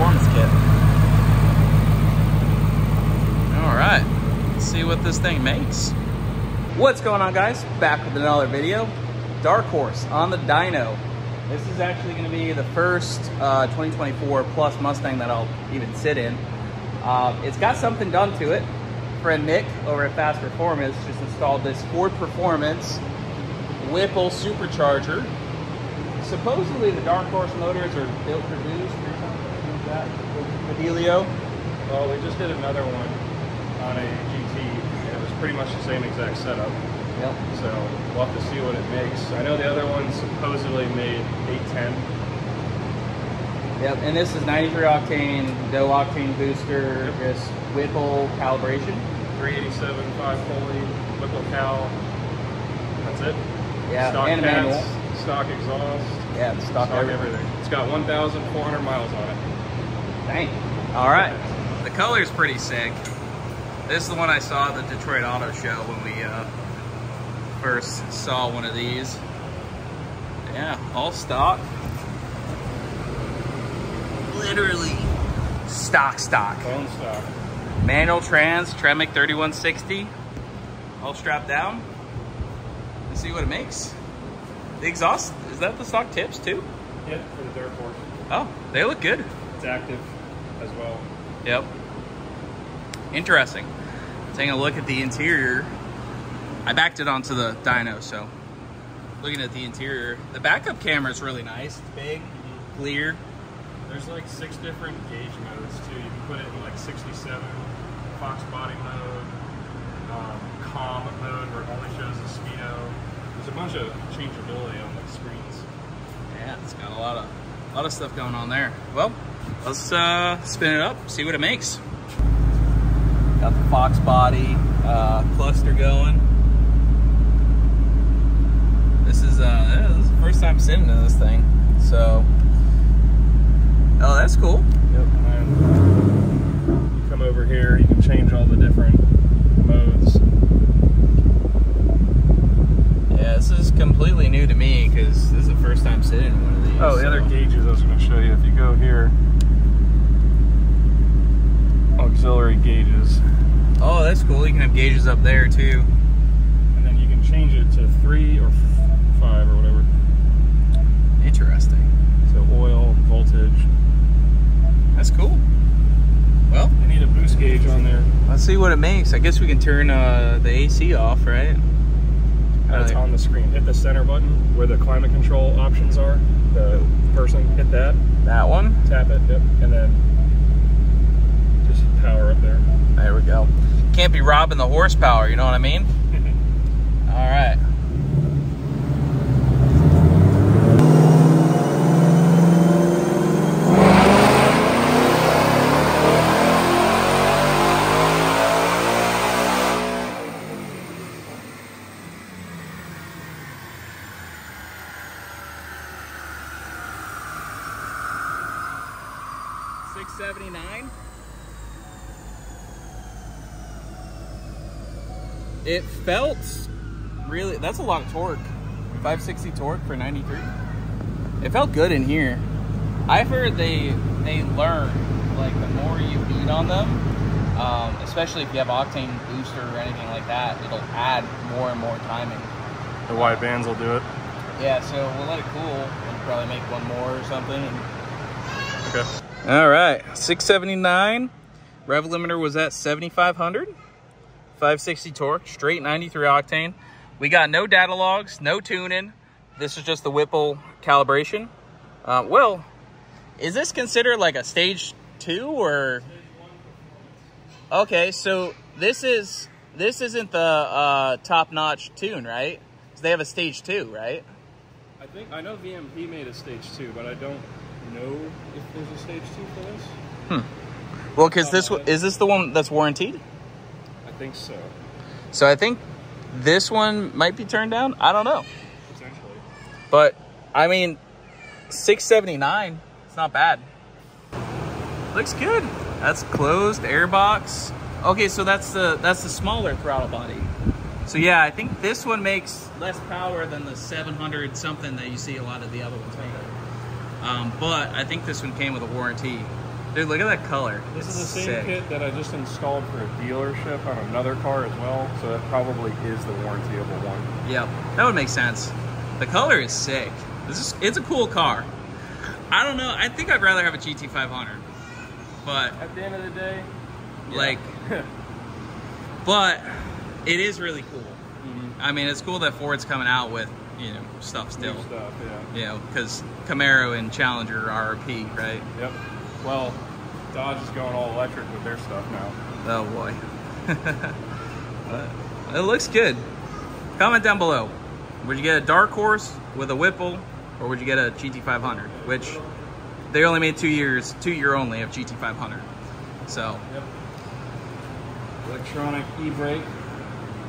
performance kit. All right, let's see what this thing makes. What's going on, guys? Back with another video. Dark Horse on the dyno. This is actually going to be the first 2024 Plus Mustang that I'll even sit in. It's got something done to it. Friend Nick over at Fast Performance just installed this Ford Performance Whipple supercharger. Supposedly the Dark Horse motors are built for boost or something like that. Fidelio. Well, we just did another one on a GT, and it was pretty much the same exact setup. Yep. So we'll have to see what it makes. I know the other one supposedly made 810. Yep, and this is 93 octane, no octane booster, just Whipple calibration. 387 540 Whipple cal. That's it. Yeah, stock and cats, manual. stock exhaust. Yeah, stock everything. It's got 1,400 miles on it. Dang. All right. The color's pretty sick. This is the one I saw at the Detroit Auto Show when we first saw one of these. Yeah, all stock. Literally stock. Bone stock. Manual trans, Tremec 3160. All strapped down. Let's see what it makes. The exhaust, is that the stock tips too? Yep, for the Dark Horse. Oh, they look good. It's active as well. Yep. Interesting. Taking a look at the interior. I backed it onto the dyno, so looking at the interior. The backup camera is really nice. It's big, clear. There's like 6 different gauge modes too. You can put it in like 67, Fox body mode, calm mode where it only shows the speedo. There's a bunch of changeability on the screens. Yeah, it's got a lot of stuff going on there. Well, let's spin it up, see what it makes. Got the Fox body cluster going. This is the first time sitting in this thing, so. Oh, that's cool. Yep, and you come over here, you can change all the different modes. Yeah, this is completely new to me because this is the first time sitting in one of these. Oh, the other gauges I was going to show you. If you go here, auxiliary gauges. Oh, that's cool. You can have gauges up there too. And then you can change it to 3 or 5 or whatever. Interesting. So oil, voltage. That's cool. Well, you need a boost gauge on there. Let's see what it makes. I guess we can turn the AC off, right? That's on the screen. Hit the center button where the climate control options are. The person, hit that. That one? Tap it, yep. And then just power up there. There we go. Can't be robbing the horsepower, you know what I mean? All right. $679. It felt really, that's a lot of torque. 560 torque for 93. It felt good in here. I've heard they learn, like the more you beat on them, especially if you have octane booster or anything like that, it'll add more and more timing. The wide bands will do it. Yeah, so we'll let it cool and probably make one more or something. Okay. All right, 679. Rev limiter was at 7,500. 560 torque, straight 93 octane. We got no data logs, no tuning. This is just the Whipple calibration. Well, is this considered like a stage 2 or? Okay, so this isn't the top-notch tune, right? So they have a stage 2, right? I know VMP made a stage 2, but I don't know if there's a stage 2 for this. Well, because is this the one that's warranted? I think so. So I think this one might be turned down. I don't know. Potentially. But I mean, 679. It's not bad. Looks good. That's closed airbox. Okay, so that's the smaller throttle body. So yeah, I think this one makes less power than the 700 something that you see a lot of the other ones make. But I think this one came with a warranty. Dude, look at that color. This It's is the same sick. kit that I just installed for a dealership on another car as well, so that probably is the warrantyable one. Yep, that would make sense. The color is sick. It's a cool car. I don't know. I think I'd rather have a GT500, but At the end of the day, like, but it is really cool. I mean, it's cool that Ford's coming out with, you know, stuff still. new stuff, yeah. You know, because Camaro and Challenger are RP, right? Yep. Well, Dodge is going all electric with their stuff now. Oh boy. It looks good. Comment down below. Would you get a Dark Horse with a Whipple, or would you get a GT500? Which they only made 2 year only of GT500. So. Yep. Electronic e-brake.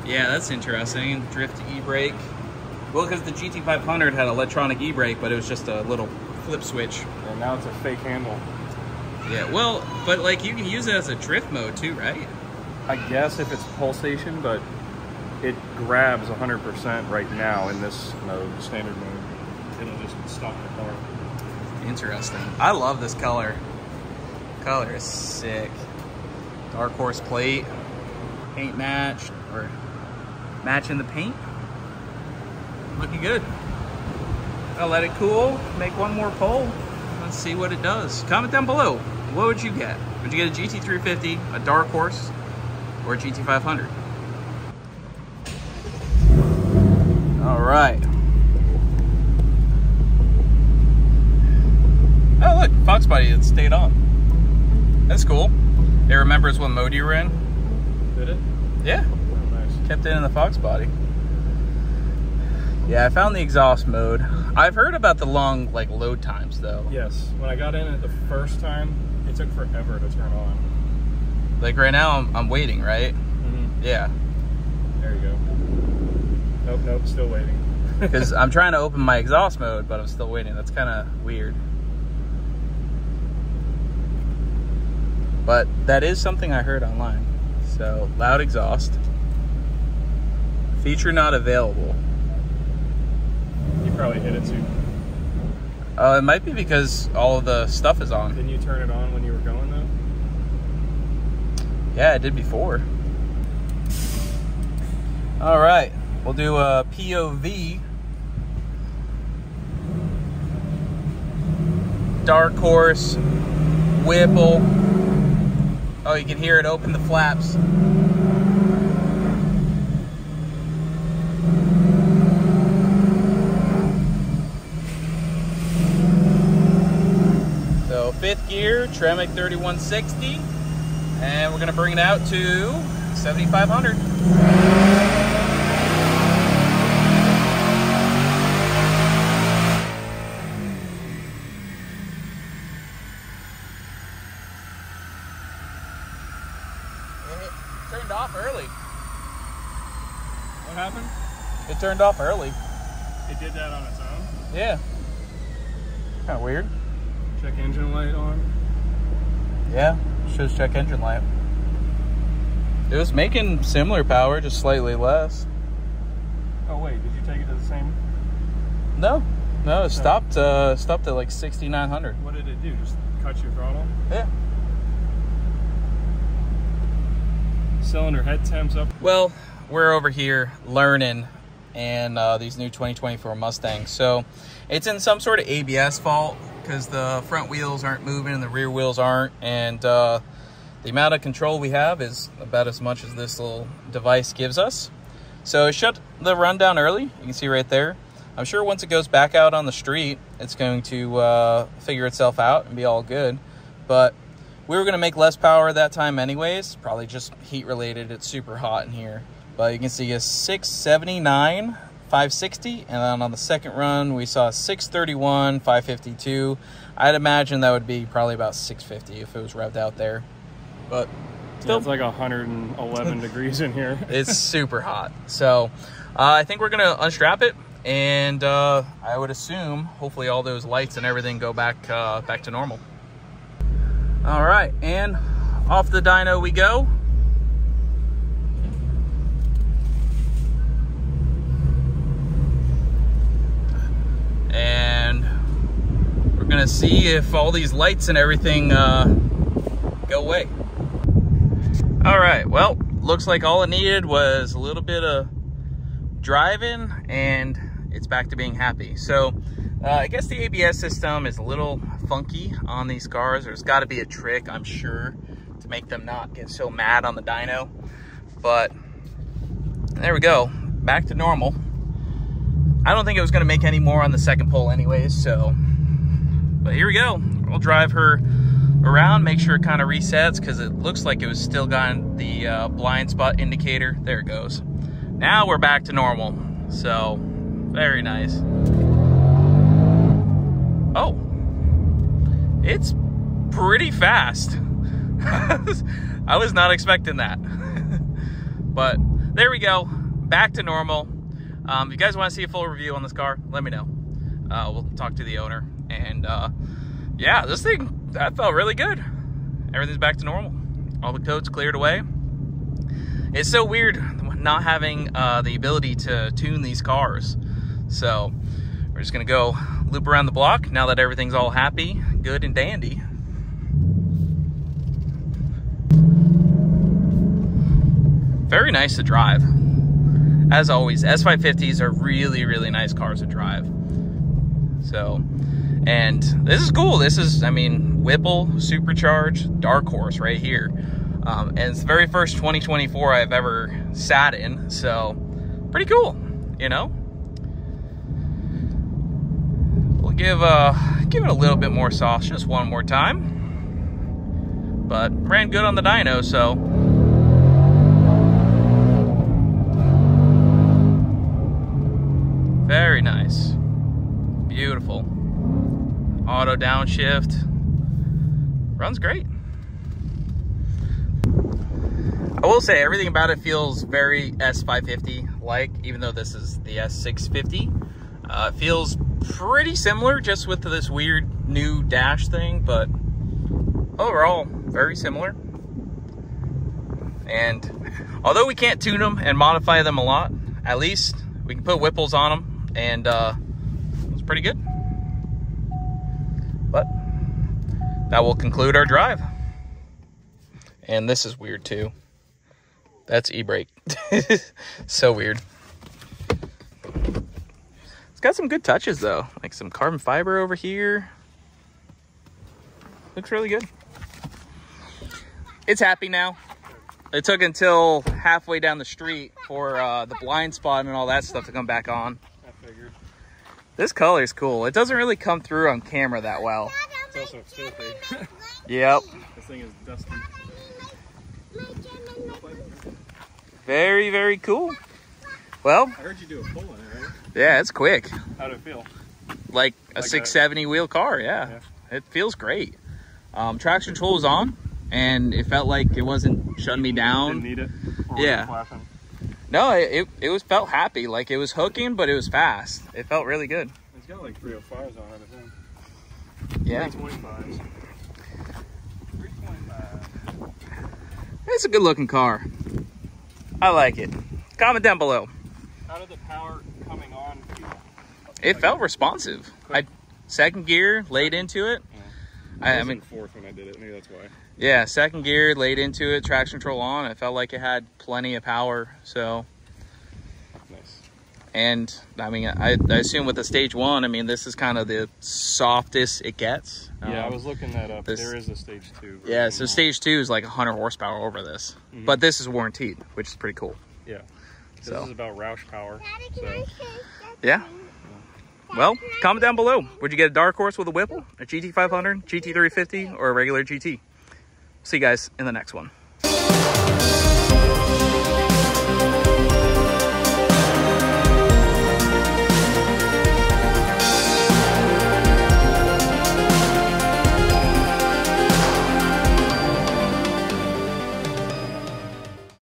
Yeah, that's interesting. Drift e-brake. Well, because the GT500 had electronic e-brake, but it was just a little flip switch. And now it's a fake handle. Yeah, well, but like you can use it as a drift mode too, right? I guess if it's pulsation, but it grabs 100% right now in this mode, standard mode. It'll just stop the car. Interesting. I love this color. Color is sick. Dark Horse plate, paint matched, or matching the paint. Looking good. I'll let it cool, make one more pull. Let's see what it does. Comment down below. What would you get? Would you get a GT350, a Dark Horse, or a GT500? All right. Oh look, Fox body, it stayed on. That's cool. It remembers what mode you were in. Did it? Yeah. Oh, nice. Kept it in the Fox body. Yeah, I found the exhaust mode. I've heard about the long like load times though. Yes. When I got in it the first time, it took forever to turn on. Like right now I'm waiting, right? Mm-hmm. Yeah. There you go. Nope, nope, still waiting. Because I'm trying to open my exhaust mode, but I'm still waiting. That's kind of weird. But that is something I heard online. So, loud exhaust. Feature not available. You probably hit it too. It might be because all of the stuff is on. Didn't you turn it on when you were going though? Yeah, I did before. All right, we'll do a POV. Dark Horse, Whipple. Oh, you can hear it open the flaps. So 5th gear, Tremec 3160. And we're gonna bring it out to 7,500. It turned off early. What happened? It turned off early. It did that on its own? Yeah. Kind of weird. Check engine light on. Yeah, shows check engine light. It was making similar power, just slightly less. Oh wait, did you take it to the same? No, it stopped at like 6,900. What did it do? Just cut your throttle? Yeah. Cylinder head temps up. Well, we're over here learning and these new 2024 Mustangs. So it's in some sort of ABS fault because the front wheels aren't moving and the rear wheels aren't. And the amount of control we have is about as much as this little device gives us. So it shut the run down early. You can see right there. I'm sure once it goes back out on the street, it's going to figure itself out and be all good. But we were going to make less power that time anyways, probably just heat related. It's super hot in here. But you can see a 679, 560, and then on the second run, we saw 631, 552. I'd imagine that would be probably about 650 if it was revved out there. But still, Yeah, it's like 111 degrees in here. it's super hot. So I think we're going to unstrap it, and I would assume, hopefully all those lights and everything go back to normal. All right, and off the dyno we go. And we're gonna see if all these lights and everything go away. All right, well, looks like all it needed was a little bit of driving and it's back to being happy. So I guess the ABS system is a little funky on these cars. There's got to be a trick, I'm sure, to make them not get so mad on the dyno. But there we go, back to normal. I don't think it was going to make any more on the second pull anyways, so, but here we go. We'll drive her around, make sure it kind of resets, because it looks like it was still got the blind spot indicator. There it goes. Now we're back to normal, so very nice. Oh, it's pretty fast. I was not expecting that. But there we go, back to normal. If you guys want to see a full review on this car, let me know. We'll talk to the owner. And yeah, this thing, that felt really good. Everything's back to normal. All the codes cleared away. It's so weird not having the ability to tune these cars. So we're just gonna go loop around the block now that everything's all happy, good and dandy. Very nice to drive. As always, S550s are really, really nice cars to drive. So, and this is cool. This is, I mean, Whipple supercharged Dark Horse right here. And it's the very first 2024 I've ever sat in. So, pretty cool, you know? We'll give it a little bit more sauce just one more time. But ran good on the dyno, so. Very nice. Beautiful. Auto downshift. Runs great. I will say everything about it feels very S550 like, even though this is the S650. It feels pretty similar just with this weird new dash thing, but overall very similar. And although we can't tune them and modify them a lot, at least we can put Whipples on them. And it's pretty good. But that will conclude our drive. And this is weird too. That's e-brake. So weird. It's got some good touches though, like some carbon fiber over here. Looks really good. It's happy now. It took until halfway down the street for the blind spot and all that stuff to come back on. This color is cool. It doesn't really come through on camera that well. It's also filthy. Yep. This thing is dusty. Very, very cool. Well, I heard you do a pull in it, right? Yeah, it's quick. How did it feel? Like a 670 wheel car, yeah. It feels great. Traction control was on, and it felt like it wasn't shutting me down. Didn't need it? Or yeah. Flashing? No, it felt happy. Like it was hooking, but it was fast. It felt really good. It's got like 305s on it, I think. Yeah. 325s. 325. It's a good looking car. I like it. Comment down below. How did the power coming on feel? It felt responsive. Second gear, laid into it. I mean, fourth when I did it. Maybe that's why. Yeah, second gear, laid into it, traction control on. It felt like it had plenty of power. So nice. And I mean, I assume with the stage one, I mean, this is kind of the softest it gets. Yeah, I was looking that up. There is a stage 2. Yeah, so stage 2 is like 100 horsepower over this. But this is warranted, which is pretty cool. Yeah. So this is about Roush power. So. Yeah. Well, comment down below. Would you get a Dark Horse with a Whipple, a GT500, GT350, or a regular GT? See you guys in the next one.